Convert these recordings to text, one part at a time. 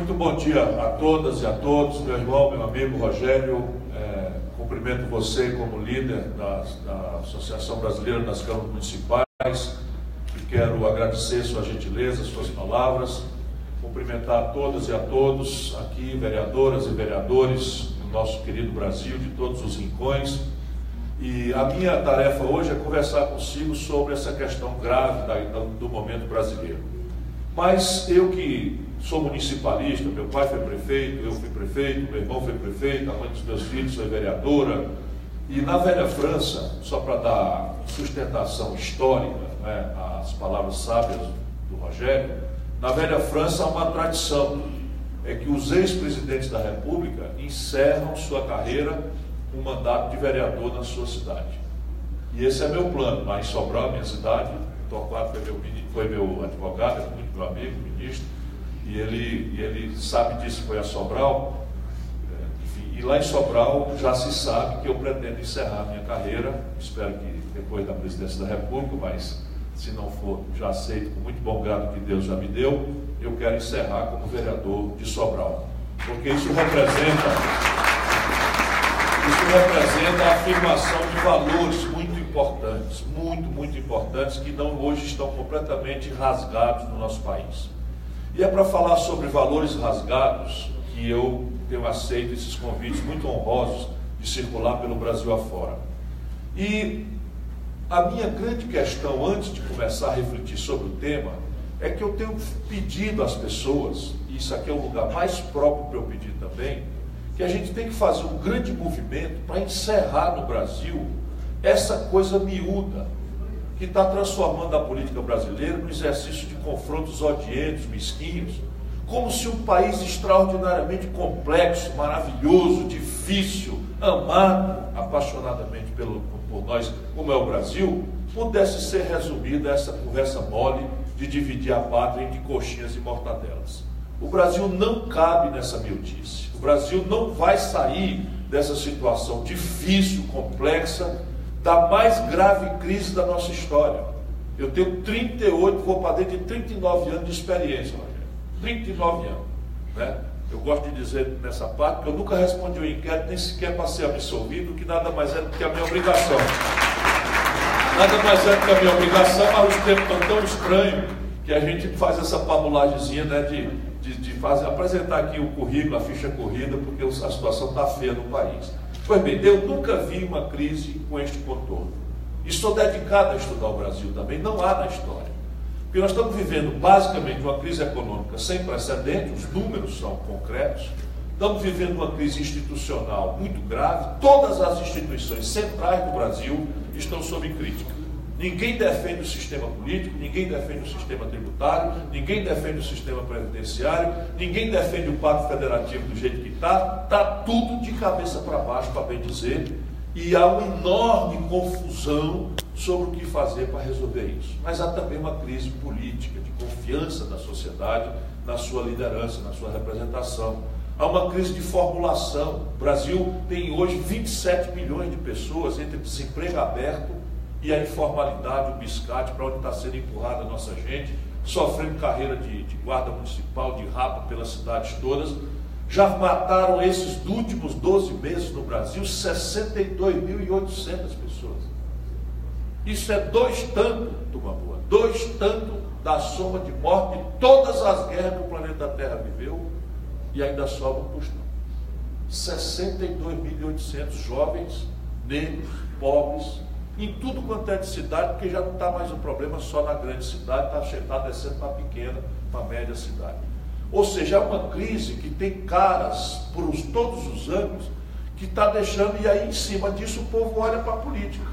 Muito bom dia a todas e a todos, meu irmão, meu amigo Rogério. Cumprimento você como líder da Associação Brasileira das Câmaras Municipais e quero agradecer sua gentileza, suas palavras, cumprimentar a todas e a todos aqui, vereadoras e vereadores do nosso querido Brasil, de todos os rincões. E a minha tarefa hoje é conversar consigo sobre essa questão grave do momento brasileiro. Mas eu que sou municipalista, meu pai foi prefeito, eu fui prefeito, meu irmão foi prefeito, a mãe dos meus filhos foi vereadora. E na velha França, só para dar sustentação histórica, né, às palavras sábias do Rogério, na velha França há uma tradição, é que os ex-presidentes da República encerram sua carreira com um mandato de vereador na sua cidade. E esse é meu plano, lá em Sobral, minha cidade. O Torquato foi meu advogado, é muito meu amigo, ministro, e ele sabe disso, foi a Sobral. Enfim, e lá em Sobral já se sabe que eu pretendo encerrar minha carreira, espero que depois da presidência da República, mas se não for, já aceito com muito bom grado que Deus já me deu, eu quero encerrar como vereador de Sobral, porque isso representa a afirmação de valores muito importantes, muito importantes, que hoje estão completamente rasgados no nosso país. E é para falar sobre valores rasgados que eu tenho aceito esses convites muito honrosos de circular pelo Brasil afora. E a minha grande questão, antes de começar a refletir sobre o tema, é que eu tenho pedido às pessoas, e isso aqui é o lugar mais próprio para eu pedir também, que a gente tem que fazer um grande movimento para encerrar no Brasil essa coisa miúda que está transformando a política brasileira num exercício de confrontos odientos, mesquinhos, como se um país extraordinariamente complexo, maravilhoso, difícil, amado apaixonadamente por nós, como é o Brasil, pudesse ser resumida essa conversa mole de dividir a pátria entre coxinhas e mortadelas. O Brasil não cabe nessa miudice. O Brasil não vai sair dessa situação difícil, complexa, da mais grave crise da nossa história. Eu tenho 38, vou para dentro de 39 anos de experiência, Rogério. 39 anos. Né? Eu gosto de dizer nessa parte que eu nunca respondi um inquérito, nem sequer para ser absolvido, que nada mais é do que a minha obrigação. Nada mais é do que a minha obrigação, mas os tempos estão tão estranhos que a gente faz essa pabulagemzinha, né, de apresentar aqui o currículo, a ficha corrida, porque a situação está feia no país. Pois bem, eu nunca vi uma crise com este contorno. E estou dedicado a estudar o Brasil também, não há na história. Porque nós estamos vivendo basicamente uma crise econômica sem precedentes, os números são concretos, estamos vivendo uma crise institucional muito grave, todas as instituições centrais do Brasil estão sob crítica. Ninguém defende o sistema político, ninguém defende o sistema tributário, ninguém defende o sistema previdenciário, ninguém defende o pacto federativo do jeito que está tudo de cabeça para baixo, para bem dizer, e há uma enorme confusão sobre o que fazer para resolver isso. Mas há também uma crise política, de confiança da sociedade na sua liderança, na sua representação. Há uma crise de formulação. O Brasil tem hoje 27 milhões de pessoas entre desemprego aberto e a informalidade, o biscate, para onde está sendo empurrada a nossa gente, sofrendo carreira de guarda municipal, de rapa pelas cidades todas. Já mataram esses últimos 12 meses no Brasil 62.800 pessoas. Isso é 2 tanto, turma boa, 2 tanto da soma de morte de todas as guerras que o planeta Terra viveu, e ainda sobra um tostão. 62.800 jovens, negros, pobres, em tudo quanto é de cidade, porque já não está mais um problema só na grande cidade, está descendo para a pequena, para a média cidade. Ou seja, é uma crise que tem caras por todos os ângulos, que está deixando, e aí em cima disso o povo olha para a política.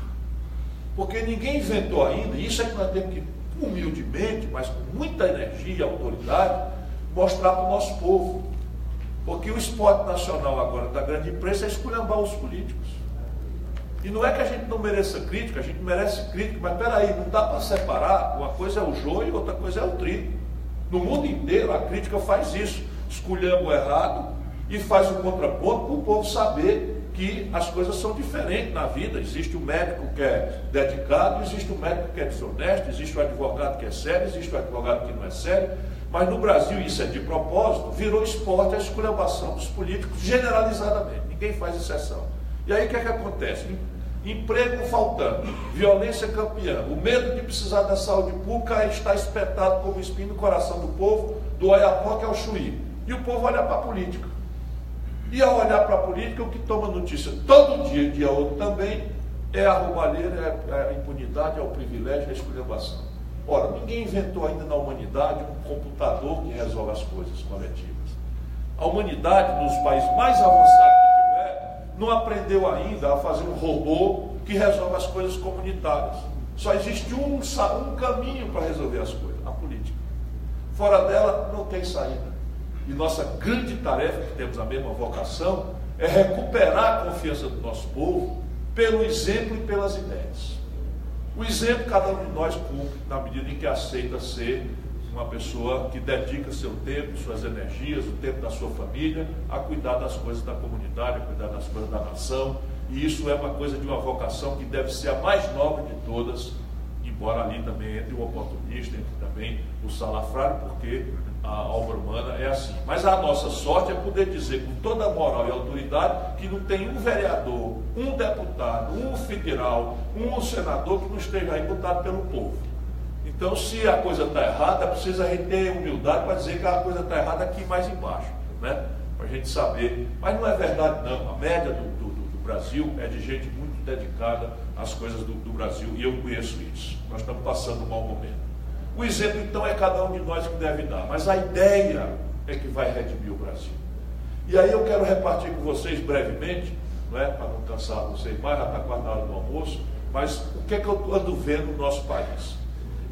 Porque ninguém inventou ainda, e isso é que nós temos que, humildemente, mas com muita energia e autoridade, mostrar para o nosso povo. Porque o esporte nacional agora da grande imprensa é esculhambar os políticos. E não é que a gente não mereça crítica, a gente merece crítica, mas peraí, não dá para separar, uma coisa é o joio e outra coisa é o trigo. No mundo inteiro a crítica faz isso, esculhamba o errado e faz um contraponto para o povo saber que as coisas são diferentes na vida. Existe o médico que é dedicado, existe o médico que é desonesto, existe o advogado que é sério, existe o advogado que não é sério, Mas no Brasil, isso é de propósito, virou esporte a esculhambação dos políticos generalizadamente. Ninguém faz exceção. E aí o que é que acontece? Emprego faltando, violência campeã, o medo de precisar da saúde pública está espetado como espinho no coração do povo, do Oiapoque ao Chuí. E o povo olha para a política. E ao olhar para a política, o que toma notícia todo dia, dia outro também, é a roubalheira, é a impunidade, é o privilégio, é a esculhambação. Ora, ninguém inventou ainda na humanidade um computador que resolve as coisas coletivas. A humanidade, nos países mais avançados que tiver, não aprendeu ainda a fazer um robô que resolve as coisas comunitárias. Só existe um caminho para resolver as coisas, a política. Fora dela, não tem saída. E nossa grande tarefa, que temos a mesma vocação, é recuperar a confiança do nosso povo pelo exemplo e pelas ideias. O exemplo, cada um de nós cumpre na medida em que aceita ser uma pessoa que dedica seu tempo, suas energias, o tempo da sua família, a cuidar das coisas da comunidade, a cuidar das coisas da nação. E isso é uma coisa de uma vocação que deve ser a mais nobre de todas, embora ali também entre o oportunista, entre também o salafrário, porque a obra humana é assim. Mas a nossa sorte é poder dizer com toda a moral e autoridade que não tem um vereador, um deputado, um federal, um senador que não esteja aí votado pelo povo. Então, se a coisa está errada, precisa a gente ter humildade para dizer que a coisa está errada aqui mais embaixo, né? Para a gente saber. Mas não é verdade, não. A média do Brasil é de gente muito dedicada às coisas do Brasil, e eu conheço isso. Nós estamos passando um mau momento. O exemplo, então, é cada um de nós que deve dar, mas a ideia é que vai redimir o Brasil. E aí eu quero repartir com vocês brevemente, não é, para não cansar vocês mais, já está quase na hora do almoço, mas o que é que eu ando vendo no nosso país.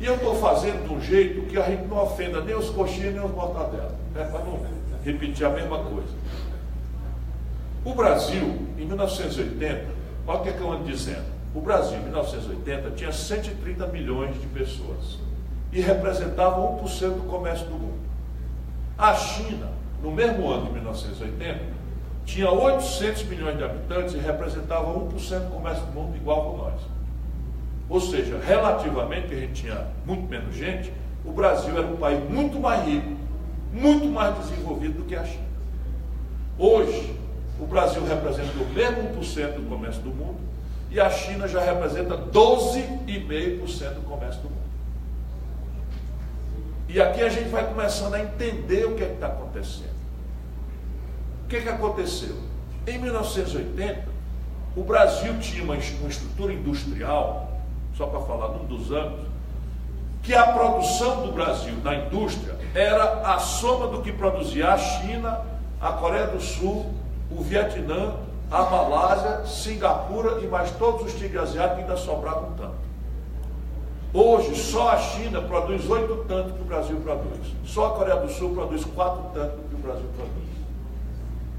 E eu estou fazendo de um jeito que a gente não ofenda nem os coxinhas nem os mortadelas, né, para não repetir a mesma coisa. O Brasil, em 1980, olha o que é que eu ando dizendo. O Brasil, em 1980, tinha 130 milhões de pessoas e representava 1% do comércio do mundo. A China, no mesmo ano de 1980, tinha 800 milhões de habitantes e representava 1% do comércio do mundo, igual com nós. Ou seja, relativamente, que a gente tinha muito menos gente, o Brasil era um país muito mais rico, muito mais desenvolvido do que a China. Hoje, o Brasil representa o mesmo 1% do comércio do mundo e a China já representa 12,5% do comércio do mundo. E aqui a gente vai começando a entender o que é que está acontecendo. O que é que aconteceu? Em 1980, o Brasil tinha uma estrutura industrial, só para falar num dos anos, que a produção do Brasil na indústria era a soma do que produzia a China, a Coreia do Sul, o Vietnã, a Malásia, Singapura e mais todos os tigres asiáticos, ainda sobravam tanto. Hoje, só a China produz 8 tanto que o Brasil produz. Só a Coreia do Sul produz 4 tanto que o Brasil produz.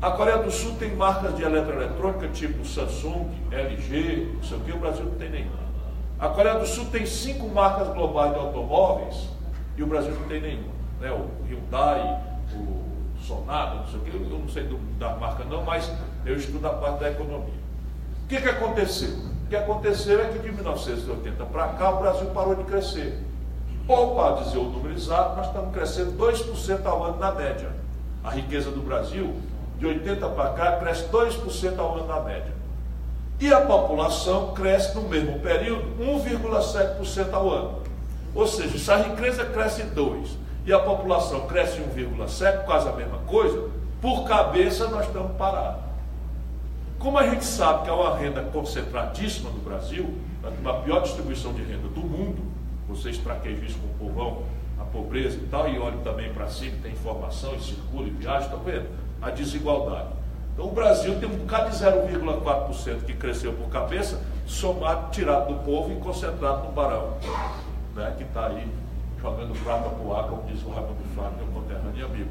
A Coreia do Sul tem marcas de eletroeletrônica tipo Samsung, LG, não sei o que, o Brasil não tem nenhuma. A Coreia do Sul tem 5 marcas globais de automóveis e o Brasil não tem nenhuma. Né? O Hyundai, o Sonata, não sei o que, eu não sei da marca não, mas eu estudo a parte da economia. O que aconteceu? O que aconteceu é que de 1980 para cá o Brasil parou de crescer. Ou, para dizer o número exato, nós estamos crescendo 2% ao ano na média. A riqueza do Brasil, de 80 para cá, cresce 2% ao ano na média. E a população cresce no mesmo período 1,7% ao ano. Ou seja, se a riqueza cresce 2% e a população cresce 1,7%, quase a mesma coisa, por cabeça nós estamos parados. Como a gente sabe que é uma renda concentradíssima no Brasil, a pior distribuição de renda do mundo, vocês traquejam isso com o povão, a pobreza e tal, e olhem também para cima, tem informação e circula e viaja, estão vendo? A desigualdade. Então o Brasil tem um bocado de 0,4% que cresceu por cabeça, somado, tirado do povo e concentrado no Barão, né, que está aí jogando prata para o ar, como diz o Raimundo Flávio, meu conterrâneo e amigo,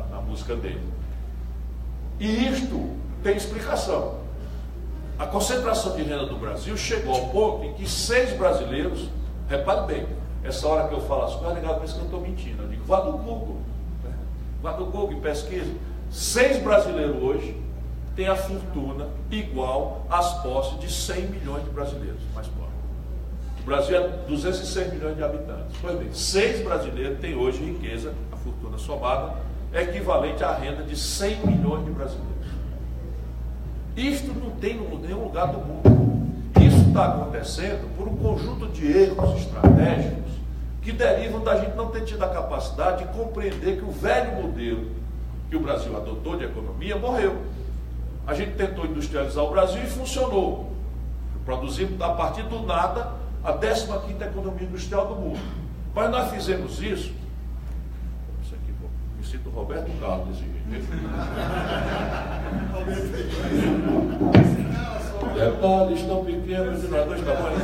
na música dele. E isto tem explicação. A concentração de renda do Brasil chegou ao ponto em que 6 brasileiros, repare bem, essa hora que eu falo as coisas, ligado, parece que eu estou mentindo. Eu digo, vá no Google, né? Vá no Google e pesquisa. 6 brasileiros hoje têm a fortuna igual às posses de 100 milhões de brasileiros mais pobres. O Brasil é 206 milhões de habitantes. Pois bem, 6 brasileiros têm hoje riqueza, a fortuna somada, equivalente à renda de 100 milhões de brasileiros. Isto não tem em nenhum lugar do mundo. Isso está acontecendo por um conjunto de erros estratégicos que derivam da gente não ter tido a capacidade de compreender que o velho modelo que o Brasil adotou de economia morreu. A gente tentou industrializar o Brasil e funcionou. Produzimos a partir do nada a 15ª economia industrial do mundo. Mas nós fizemos isso. Isso aqui, pô, me sinto Roberto Carlos desse jeito. Detalhes tão pequenos de nós dois tamanhos.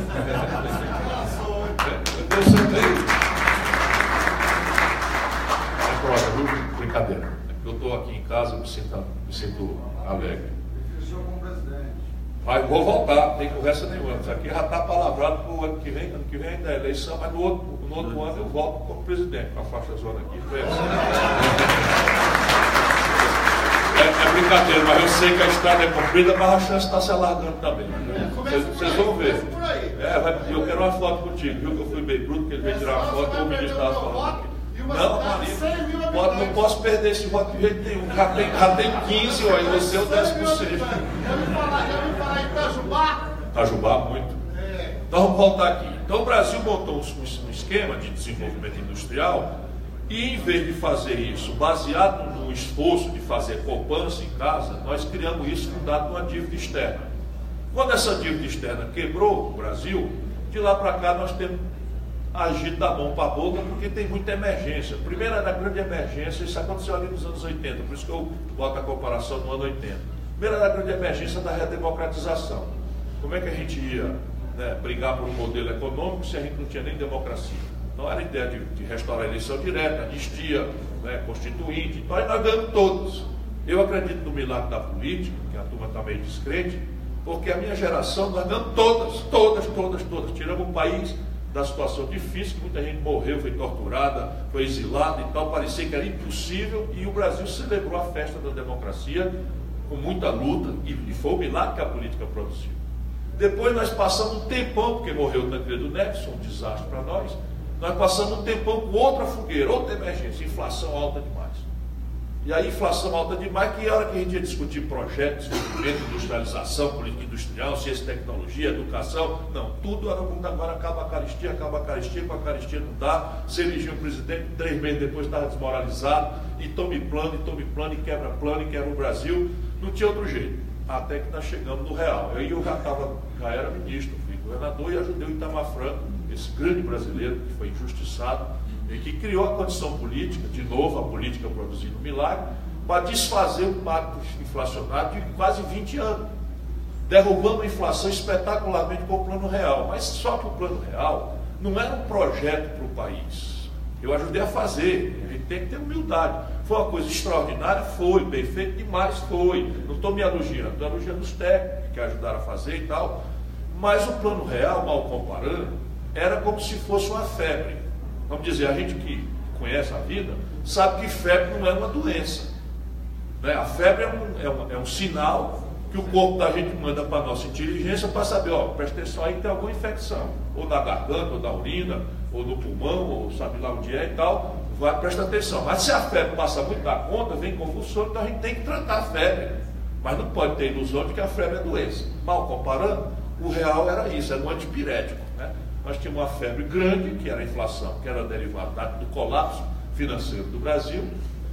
Eu sentei. Brincadeira. Eu estou aqui em casa, me sinto alegre. Fechou com o presidente. Mas vou voltar, não tem conversa nenhuma. Isso aqui já está palavrado para o ano que vem. Ano que vem ainda é eleição, mas no outro ano eu volto como presidente, com a faixa zona aqui. É brincadeira, mas eu sei que a estrada é comprida, mas a chance está se alargando também. Vocês vão ver. Eu quero uma foto contigo, viu? Que eu fui bem bruto, que ele veio tirar uma foto e o ministro estava falando aqui. Não, Maria, não posso perder esse voto de jeito nenhum. Já tem 15, ó, e você é o 16º. Já me falar em Itajubá? Itajubá, muito. Então vamos voltar aqui. Então o Brasil montou um esquema de desenvolvimento industrial e, em vez de fazer isso baseado no esforço de fazer poupança em casa, nós criamos isso fundado numa dívida externa. Quando essa dívida externa quebrou o Brasil, de lá para cá nós temos agido da mão para a boca, porque tem muita emergência. Primeiro era a grande emergência, isso aconteceu ali nos anos 80, por isso que eu boto a comparação no ano 80. Primeiro era a grande emergência da redemocratização. Como é que a gente ia brigar por um modelo econômico se a gente não tinha nem democracia? Então era a ideia de restaurar a eleição direta, anistia, constituinte. Então aí nós ganhamos todos. Eu acredito no milagre da política, que a turma está meio descrente, porque a minha geração, nós ganhamos todas. Tiramos o país da situação difícil, que muita gente morreu, foi torturada, foi exilada e tal, parecia que era impossível, e o Brasil celebrou a festa da democracia com muita luta, e foi o milagre que a política produziu. Depois nós passamos um tempão, porque morreu o Tancredo Neves, um desastre para nós passamos um tempão com outra fogueira, outra emergência, inflação alta demais. E aí, inflação alta demais, que a hora que a gente ia discutir projetos, desenvolvimento, industrialização, política industrial, ciência e tecnologia, educação, não, tudo era mundo agora, acaba a caristia, com a caristia não dá, se elegia um presidente, 3 meses depois estava desmoralizado, e tome plano, e quebra o Brasil, não tinha outro jeito, até que nós chegamos no real. Aí eu já era ministro, fui governador e ajudei o Itamar Franco, esse grande brasileiro que foi injustiçado, e que criou a condição política, de novo a política produzindo um milagre, para desfazer o pacto inflacionário de quase 20 anos. Derrubando a inflação espetacularmente com o Plano Real. Mas só que o Plano Real não era um projeto para o país. Eu ajudei a fazer, a gente tem que ter humildade. Foi uma coisa extraordinária? Foi. Bem feito demais? Foi. Não estou me elogiando, estou elogiando os técnicos que ajudaram a fazer e tal. Mas o Plano Real, mal comparando, era como se fosse uma febre. Vamos dizer, a gente que conhece a vida, sabe que febre não é uma doença. A febre é um sinal que o corpo da gente manda para a nossa inteligência para saber, presta atenção aí que tem alguma infecção. Ou na garganta, ou na urina, ou no pulmão, ou sabe lá onde é e tal. Presta atenção. Mas se a febre passa muito da conta, vem convulsão, então a gente tem que tratar a febre. Mas não pode ter ilusão de que a febre é doença. Mal comparando, o real era isso, era um antipirético. Nós tínhamos uma febre grande, que era a inflação, que era derivada do colapso financeiro do Brasil,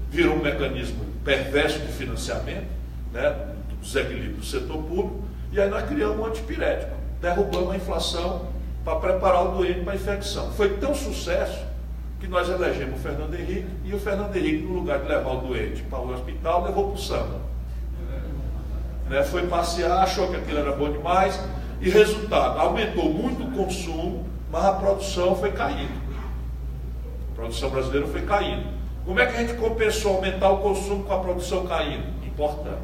virou um mecanismo perverso de financiamento, do desequilíbrio do setor público, e aí nós criamos um antipirético, derrubamos a inflação para preparar o doente para a infecção. Foi tão sucesso que nós elegemos o Fernando Henrique, e o Fernando Henrique, no lugar de levar o doente para o hospital, levou para o samba. Foi passear, achou que aquilo era bom demais, e resultado, aumentou muito o consumo, mas a produção foi caindo. A produção brasileira foi caindo. Como é que a gente compensou aumentar o consumo com a produção caindo? Importando.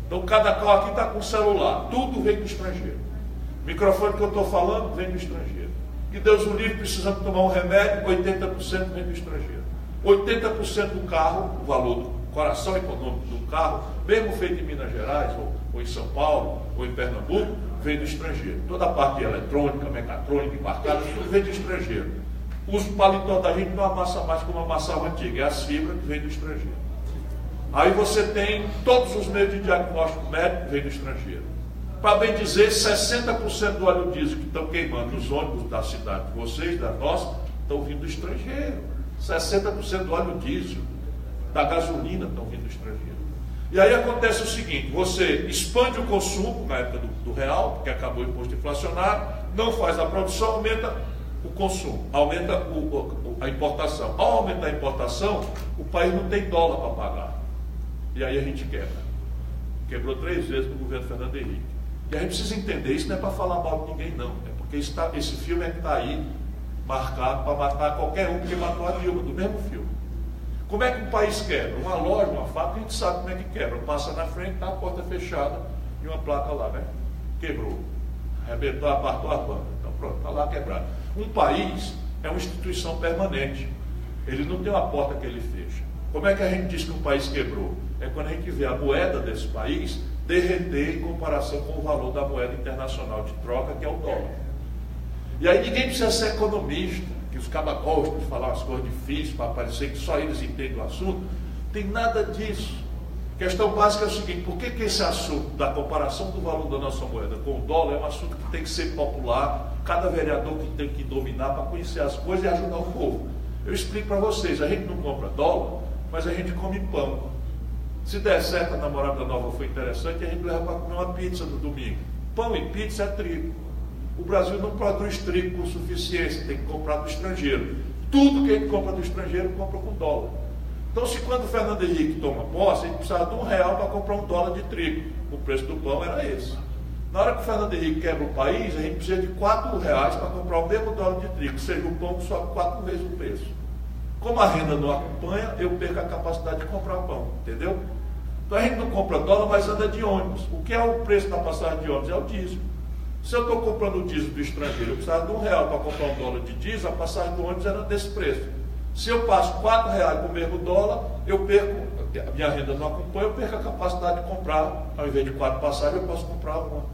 Então cada carro aqui está com celular, tudo vem do estrangeiro. O microfone que eu estou falando vem do estrangeiro. Que Deus o livre, precisando tomar um remédio, 80% vem do estrangeiro. 80% do carro, o valor do coração econômico do carro, mesmo feito em Minas Gerais, ou em São Paulo, ou em Pernambuco, vem do estrangeiro. Toda a parte de eletrônica, mecatrônica, embarcada, tudo vem do estrangeiro. Os paletós da gente não amassa mais como amassava antiga, é as fibras que vem do estrangeiro. Aí você tem todos os meios de diagnóstico médico que vem do estrangeiro. Para bem dizer, 60% do óleo diesel que estão queimando nos ônibus da cidade de vocês, da nossa, estão vindo do estrangeiro. 60% do óleo diesel, da gasolina, estão vindo do estrangeiro. E aí acontece o seguinte, você expande o consumo na época do real, porque acabou o imposto inflacionário, não faz a produção, aumenta o consumo, aumenta a importação. Ao aumentar a importação, o país não tem dólar para pagar. E aí a gente quebra. Quebrou 3 vezes no governo Fernando Henrique. E a gente precisa entender, isso não é para falar mal de ninguém não, é porque esse filme é que está aí, marcado para matar qualquer um que matou a Dilma, do mesmo filme. Como é que um país quebra? Uma loja, uma fábrica, a gente sabe como é que quebra. Passa na frente, está a porta fechada e uma placa lá, né? Quebrou. Arrebentou, apartou a banda. Então pronto, está lá quebrado. Um país é uma instituição permanente. Ele não tem uma porta que ele fecha. Como é que a gente diz que um país quebrou? É quando a gente vê a moeda desse país derreter em comparação com o valor da moeda internacional de troca, que é o dólar. E aí ninguém precisa ser economista, que os cabas gostam de falar umas coisas difíceis para parecer que só eles entendem o assunto. Tem nada disso. A questão básica é o seguinte, por que esse assunto da comparação do valor da nossa moeda com o dólar é um assunto que tem que ser popular, cada vereador que tem que dominar para conhecer as coisas e ajudar o povo. Eu explico para vocês, a gente não compra dólar, mas a gente come pão. Se der certo, a namorada nova foi interessante, a gente leva para comer uma pizza no domingo. Pão e pizza é trigo. O Brasil não produz trigo com suficiência, tem que comprar do estrangeiro. Tudo que a gente compra do estrangeiro, compra com dólar. Então, se quando o Fernando Henrique toma posse, a gente precisava de R$1 para comprar $1 de trigo. O preço do pão era esse. Na hora que o Fernando Henrique quebra o país, a gente precisa de R$4 para comprar o mesmo $1 de trigo, ou seja, o pão sobe 4 vezes o preço. Como a renda não acompanha, eu perco a capacidade de comprar pão, entendeu? Então a gente não compra dólar, mas anda de ônibus. O que é o preço da passagem de ônibus? É o diesel. Se eu estou comprando o diesel do estrangeiro, eu precisava de R$1 para comprar $1 de diesel, a passagem do ônibus era desse preço. Se eu passo R$4 com o mesmo dólar, eu perco, a minha renda não acompanha, eu perco a capacidade de comprar, ao invés de 4 passagens, eu posso comprar uma.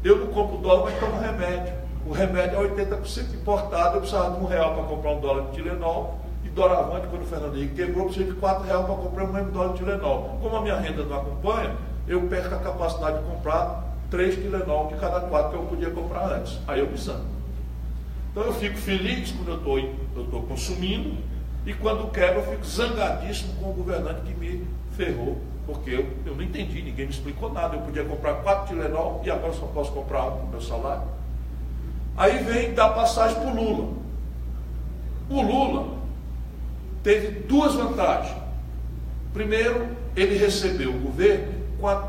Eu não compro dólar, mas tomo remédio. O remédio é 80% importado, eu precisava de R$1 para comprar $1 de Tilenol, e doravante, quando o Fernando Henrique quebrou, eu precisava de R$4 para comprar o mesmo $1 de Tilenol. Como a minha renda não acompanha, eu perco a capacidade de comprar 3 Tilenol de cada 4 que eu podia comprar antes. Aí eu me sango. Então eu fico feliz quando eu estou consumindo, e quando quebra eu fico zangadíssimo com o governante que me ferrou, porque eu não entendi, ninguém me explicou nada. Eu podia comprar 4 Tilenol e agora só posso comprar 1 com o meu salário. Aí vem dar passagem para o Lula. O Lula teve 2 vantagens. Primeiro, ele recebeu o governo,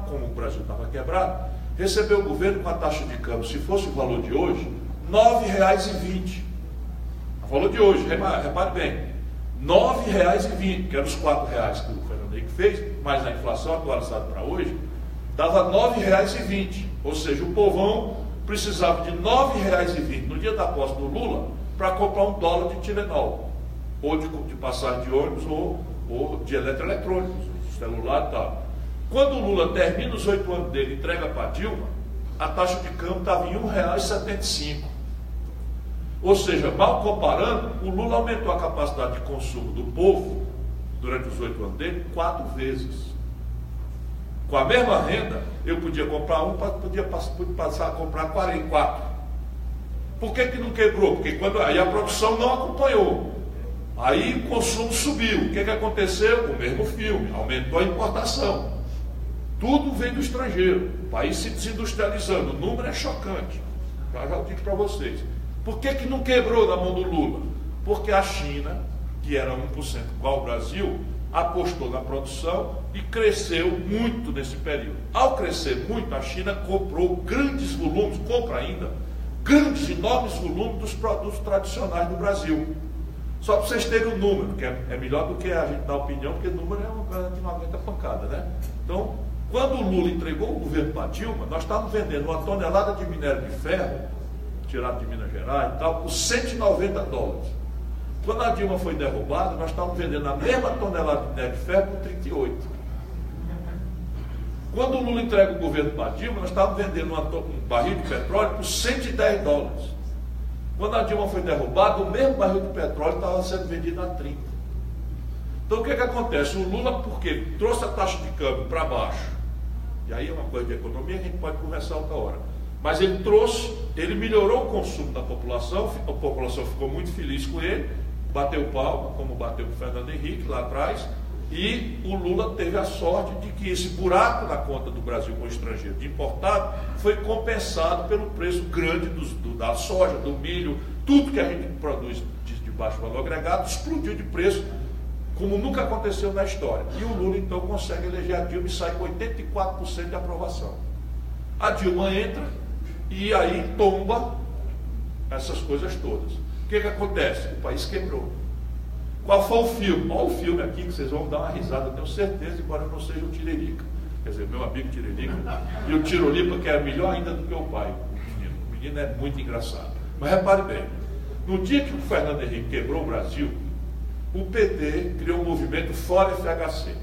como o Brasil estava quebrado, recebeu o governo com a taxa de câmbio, se fosse o valor de hoje, R$9,20. O valor de hoje, repare bem, R$9,20, que eram os R$4 que o Fernando Henrique fez, mais a inflação atualizada para hoje, dava R$9,20. Ou seja, o povão precisava de R$9,20 no dia da posse do Lula para comprar $1 de Tilenol, ou de passagem de ônibus, ou de eletroeletrônicos, celular e tal. Quando o Lula termina os 8 anos dele e entrega para a Dilma, a taxa de câmbio estava em R$1,75. Ou seja, mal comparando, o Lula aumentou a capacidade de consumo do povo, durante os 8 anos dele, 4 vezes. Com a mesma renda, eu podia comprar 1, podia passar a comprar 44. Por que não quebrou? Porque aí a produção não acompanhou. Aí o consumo subiu. O que aconteceu? O mesmo filme, aumentou a importação. Tudo vem do estrangeiro, o país se desindustrializando, o número é chocante. Já digo para vocês. Por que não quebrou na mão do Lula? Porque a China, que era 1% igual ao Brasil, apostou na produção e cresceu muito nesse período. Ao crescer muito, a China comprou grandes volumes, compra ainda, grandes, enormes volumes dos produtos tradicionais do Brasil. Só para vocês terem o número, que é melhor do que a gente dar opinião, porque o número é uma coisa que não aguenta pancada, né? Então, quando o Lula entregou o governo para a Dilma, nós estávamos vendendo uma tonelada de minério de ferro, tirado de Minas Gerais e tal, por $190. Quando a Dilma foi derrubada, nós estávamos vendendo a mesma tonelada de minério de ferro por 38. Quando o Lula entrega o governo para a Dilma, nós estávamos vendendo um barril de petróleo por 110 dólares. Quando a Dilma foi derrubada, o mesmo barril de petróleo estava sendo vendido a 30. Então o que acontece? O Lula, porque trouxe a taxa de câmbio para baixo, e aí é uma coisa de economia que a gente pode conversar outra hora, mas ele trouxe, ele melhorou o consumo da população, a população ficou muito feliz com ele, bateu palma, como bateu com o Fernando Henrique lá atrás, e o Lula teve a sorte de que esse buraco na conta do Brasil com o estrangeiro de importado foi compensado pelo preço grande da soja, do milho, tudo que a gente produz de baixo valor agregado explodiu de preço como nunca aconteceu na história. E o Lula então consegue eleger a Dilma e sai com 84% de aprovação. A Dilma entra e aí tomba essas coisas todas. O que acontece? O país quebrou. Qual foi o filme? Olha o filme aqui que vocês vão dar uma risada, eu tenho certeza, embora eu não seja o Tiririca. Quer dizer, meu amigo Tiririca e o Tirolipa, que é melhor ainda do que o pai, o menino. O menino é muito engraçado. Mas repare bem, no dia que o Fernando Henrique quebrou o Brasil, o PT criou um movimento fora FHC.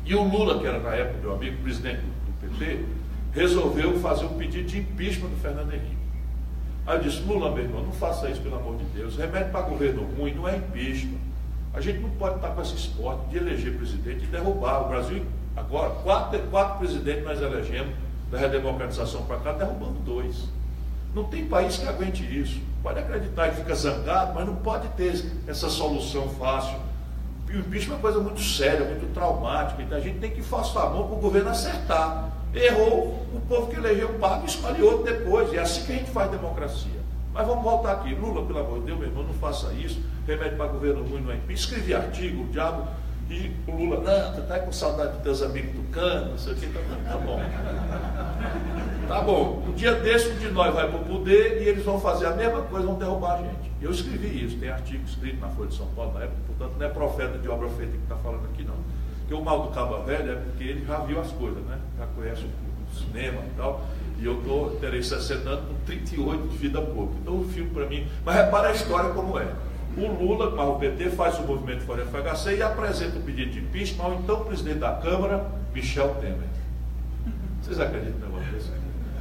E o Lula, que era na época meu amigo, presidente do PT, resolveu fazer um pedido de impeachment do Fernando Henrique. Aí eu disse, Lula, meu irmão, não faça isso, pelo amor de Deus. Remédio para governo ruim não é impeachment. A gente não pode estar com esse esporte de eleger presidente e derrubar. O Brasil, agora, quatro presidentes nós elegemos da redemocratização para cá, derrubando 2. Não tem país que aguente isso. Pode acreditar e fica zangado, mas não pode ter essa solução fácil. E o impeachment é uma coisa muito séria, muito traumática. Então a gente tem que forçar a mão para o governo acertar. Errou, o povo que elegeu paga e escolhe outro depois. É assim que a gente faz democracia. Mas vamos voltar aqui. Lula, pelo amor de Deus, meu irmão, não faça isso. Remédio para governo ruim não é impeachment. Escrevi artigo, o diabo, e o Lula, não, você está com saudade dos teus amigos tucanos, não sei o que, tá bom. Tá bom, um dia desse, um de nós vai para o poder e eles vão fazer a mesma coisa, vão derrubar a gente. Eu escrevi isso, tem artigo escrito na Folha de São Paulo na época, portanto não é profeta de obra feita que está falando aqui não. Porque o mal do Cabo Velho é porque ele já viu as coisas, né? Já conhece o cinema e tal, e eu terei 60 anos com 38 de vida pouco. Então o filme para mim, mas repara a história como é. O Lula, mas o PT faz o movimento fora FHC e apresenta o pedido de impeachment ao então presidente da Câmara, Michel Temer. Vocês acreditam no negócio desse?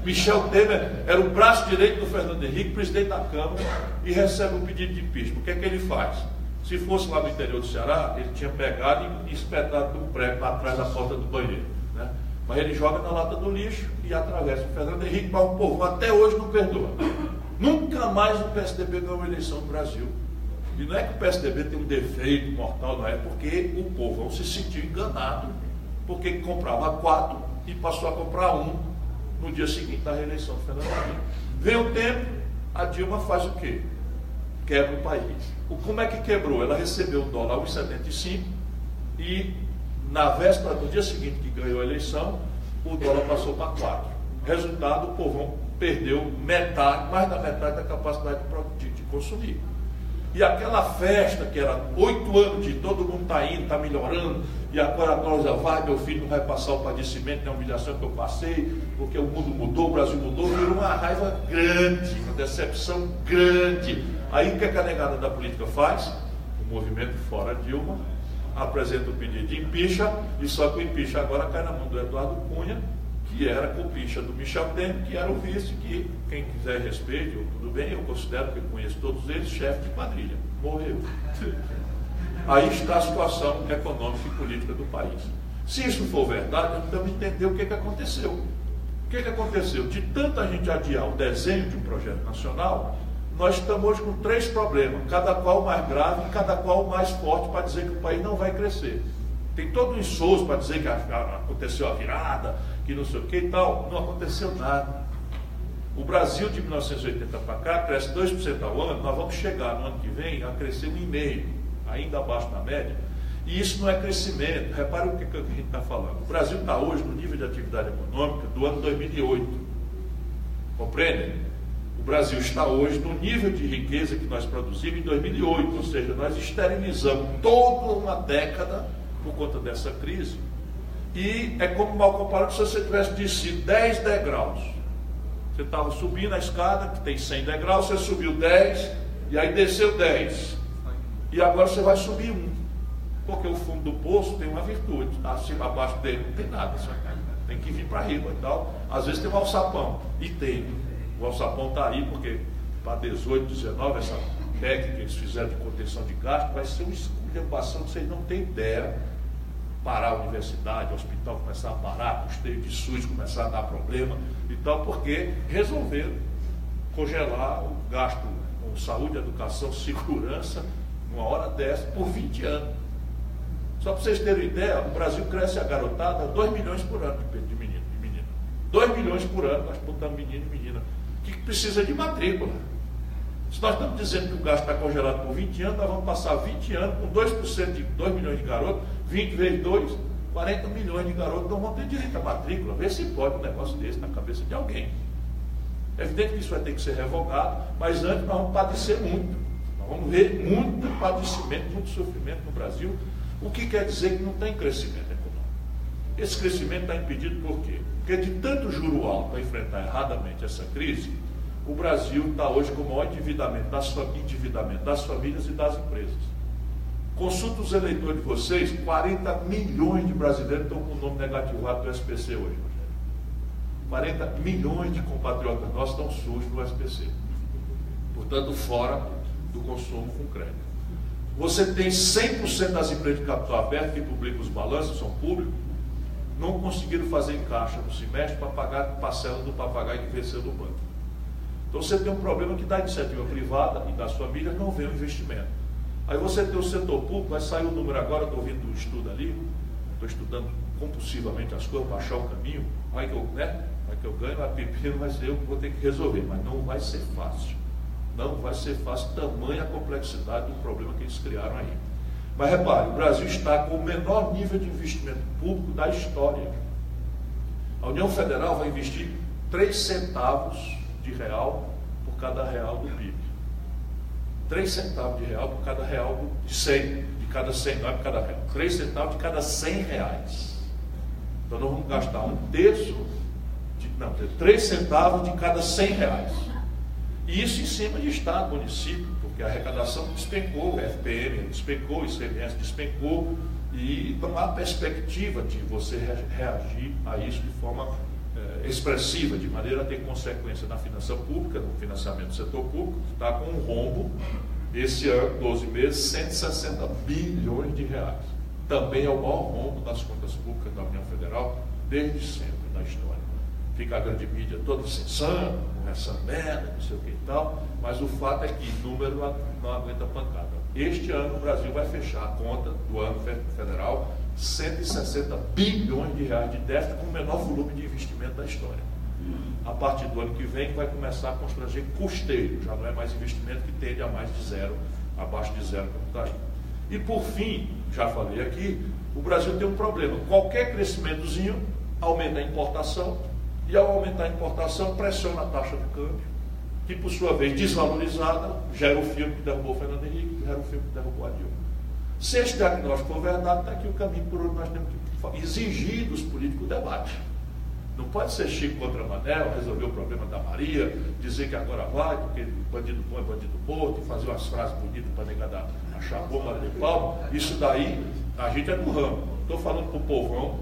Michel Temer era o braço direito do Fernando Henrique, presidente da Câmara, e recebe um pedido de impeachment. O que é que ele faz? Se fosse lá no interior do Ceará, ele tinha pegado e espetado um prego lá atrás da porta do banheiro, né? Mas ele joga na lata do lixo e atravessa o Fernando Henrique, mas o povo até hoje não perdoa. Nunca mais o PSDB ganhou uma eleição no Brasil. E não é que o PSDB tem um defeito mortal, não é porque o povo se sentiu enganado, porque comprava 4 e passou a comprar 1 no dia seguinte da reeleição do Fernando Henrique. Vem o tempo, a Dilma faz o quê? Quebra o país. Como é que quebrou? Ela recebeu o dólar a 1,75 e na véspera do dia seguinte que ganhou a eleição, o dólar passou para 4. Resultado, o povão perdeu metade, mais da metade da capacidade de consumir. E aquela festa que era 8 anos de todo mundo está indo, está melhorando, e agora nós vai, meu filho não vai passar o padecimento, a humilhação que eu passei, porque o mundo mudou, o Brasil mudou, virou uma raiva grande, uma decepção grande. Aí o que a negada da política faz? O movimento fora Dilma apresenta o pedido de impeachment, e só que o impeachment agora cai na mão do Eduardo Cunha, que era compincha do Michel Temer, que era o vice, que quem quiser respeite, tudo bem, eu considero que eu conheço todos eles, chefe de quadrilha, morreu. Aí está a situação econômica e política do país. Se isso for verdade, nós precisamos entender o que aconteceu. O que aconteceu? De tanta gente adiar o desenho de um projeto nacional, nós estamos hoje com 3 problemas, cada qual mais grave e cada qual mais forte para dizer que o país não vai crescer. Tem todo um ensouço para dizer que aconteceu a virada, que não sei o que e tal. Não aconteceu nada. O Brasil de 1980 para cá cresce 2% ao ano, nós vamos chegar no ano que vem a crescer 1,5%, ainda abaixo da média. E isso não é crescimento. Repare o que a gente está falando. O Brasil está hoje no nível de atividade econômica do ano 2008. Compreendem? O Brasil está hoje no nível de riqueza que nós produzimos em 2008, ou seja, nós esterilizamos toda uma década por conta dessa crise. E é como mal comparado se você tivesse descido 10 degraus. Você estava subindo a escada, que tem 100 degraus, você subiu 10 e aí desceu 10. E agora você vai subir um, porque o fundo do poço tem uma virtude, acima, abaixo dele não tem nada, só tem que vir para riba e tal. Às vezes tem um alçapão, e tem. O alçapão está aí porque para 18, 19, essa PEC que eles fizeram de contenção de gasto vai ser uma esculhambação que vocês não têm ideia. Parar a universidade, o hospital começar a parar, custeio de SUS começar a dar problema e tal, porque resolveram congelar o gasto com saúde, educação, segurança, numa hora dessa, por 20 anos. Só para vocês terem ideia, o Brasil cresce a garotada 2 milhões por ano de menino e menina. 2 milhões por ano, nós botamos menino e menina, que precisa de matrícula. Se nós estamos dizendo que o gasto está congelado por 20 anos, nós vamos passar 20 anos com 2% de 2 milhões de garotos, 20 vezes 2, 40 milhões de garotos não vão ter direito à matrícula. Vê se pode um negócio desse na cabeça de alguém. É evidente que isso vai ter que ser revogado, mas antes nós vamos padecer muito. Nós vamos ver muito padecimento, muito sofrimento no Brasil, o que quer dizer que não tem crescimento econômico. Esse crescimento está impedido por quê? Porque de tanto juro alto para enfrentar erradamente essa crise, o Brasil está hoje com o maior endividamento das famílias e das empresas. Consulta os eleitores de vocês, 40 milhões de brasileiros estão com o nome negativado do SPC hoje. 40 milhões de compatriotas nossos estão sujos no SPC. Portanto, fora do consumo com crédito. Você tem 100% das empresas de capital aberto que publicam os balanços, são públicos, não conseguiram fazer em caixa no semestre para pagar a parcela do papagaio que venceu no banco. Então você tem um problema que da iniciativa privada e das famílias não vem o investimento. Aí você tem o setor público, vai sair o número agora, estou ouvindo um estudo ali, estou estudando compulsivamente as coisas, baixar o caminho, vai que eu ganho, a pepino vai ser eu que vou ter que resolver, mas não vai ser fácil. Não vai ser fácil, tamanha a complexidade do problema que eles criaram aí. Mas repare, o Brasil está com o menor nível de investimento público da história. A União Federal vai investir 3 centavos de real por cada real do PIB. 3 centavos de real por cada real de 100, de cada 100, não é por cada real. 3 centavos de cada 100 reais. Então nós vamos gastar 3 centavos de cada 100 reais. E isso em cima de Estado, município, porque a arrecadação despencou, o FPM despencou, o ICMS despencou, e não há perspectiva de você reagir a isso de forma expressiva, de maneira a ter consequência na finança pública, no financiamento do setor público, que está com um rombo, esse ano, 12 meses, 160 bilhões de reais. Também é o maior rombo das contas públicas da União Federal, desde sempre na história. Fica a grande mídia toda incensando, com essa merda, não sei o que e tal, mas o fato é que o número não aguenta pancada. Este ano o Brasil vai fechar a conta do ano federal 160 bilhões de reais de déficit, com o menor volume de investimento da história. A partir do ano que vem vai começar a constranger custeio, já não é mais investimento que tende a mais de zero, abaixo de zero como está aí. E por fim, já falei aqui, o Brasil tem um problema, qualquer crescimentozinho aumenta a importação, e ao aumentar a importação pressiona a taxa de câmbio, que por sua vez desvalorizada gera o filme que derrubou o Fernando Henrique, gera o filme que derrubou a Dilma. Se esse diagnóstico for verdade, está aqui o caminho por onde nós temos que exigir dos políticos o debate. Não pode ser Chico contra Manel, resolver o problema da Maria, dizer que agora vai, porque bandido bom é bandido morto, e fazer umas frases bonitas para negar achar bomba de palma. Isso daí, a gente é do ramo. Não estou falando para o povão,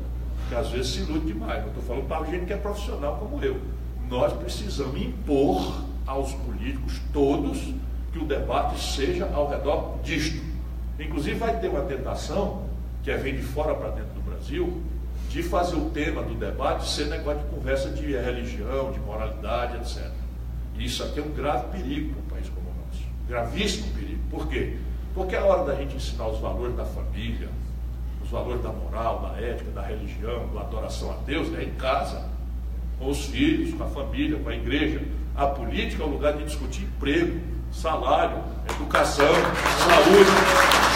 que às vezes se ilude demais, não estou falando para a gente que é profissional como eu. Nós precisamos impor aos políticos todos que o debate seja ao redor disto. Inclusive vai ter uma tentação, que vem de fora para dentro do Brasil, de fazer o tema do debate ser negócio de conversa de religião, de moralidade, etc. E isso aqui é um grave perigo para um país como o nosso. Gravíssimo perigo. Por quê? Porque é a hora da gente ensinar os valores da família, os valores da moral, da ética, da religião, da adoração a Deus, é em casa, com os filhos, com a família, com a igreja. A política é o lugar de discutir emprego, salário, educação, saúde,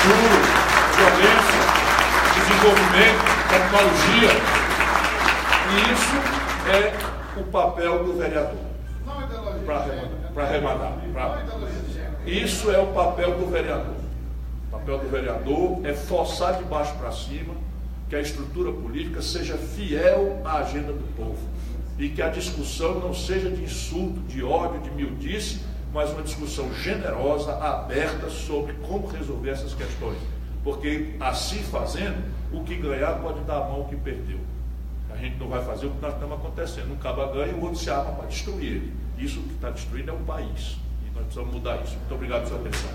juros, violência, desenvolvimento, tecnologia. E isso é o papel do vereador. Para arrematar. Isso é o papel do vereador. O papel do vereador é forçar de baixo para cima que a estrutura política seja fiel à agenda do povo. E que a discussão não seja de insulto, de ódio, de mildice, mas uma discussão generosa, aberta sobre como resolver essas questões. Porque assim fazendo, o que ganhar pode dar a mão ao que perdeu. A gente não vai fazer o que nós estamos acontecendo. Um caba ganha e o outro se arma para destruir ele. Isso que está destruindo é o país. E nós precisamos mudar isso. Muito obrigado pela sua atenção.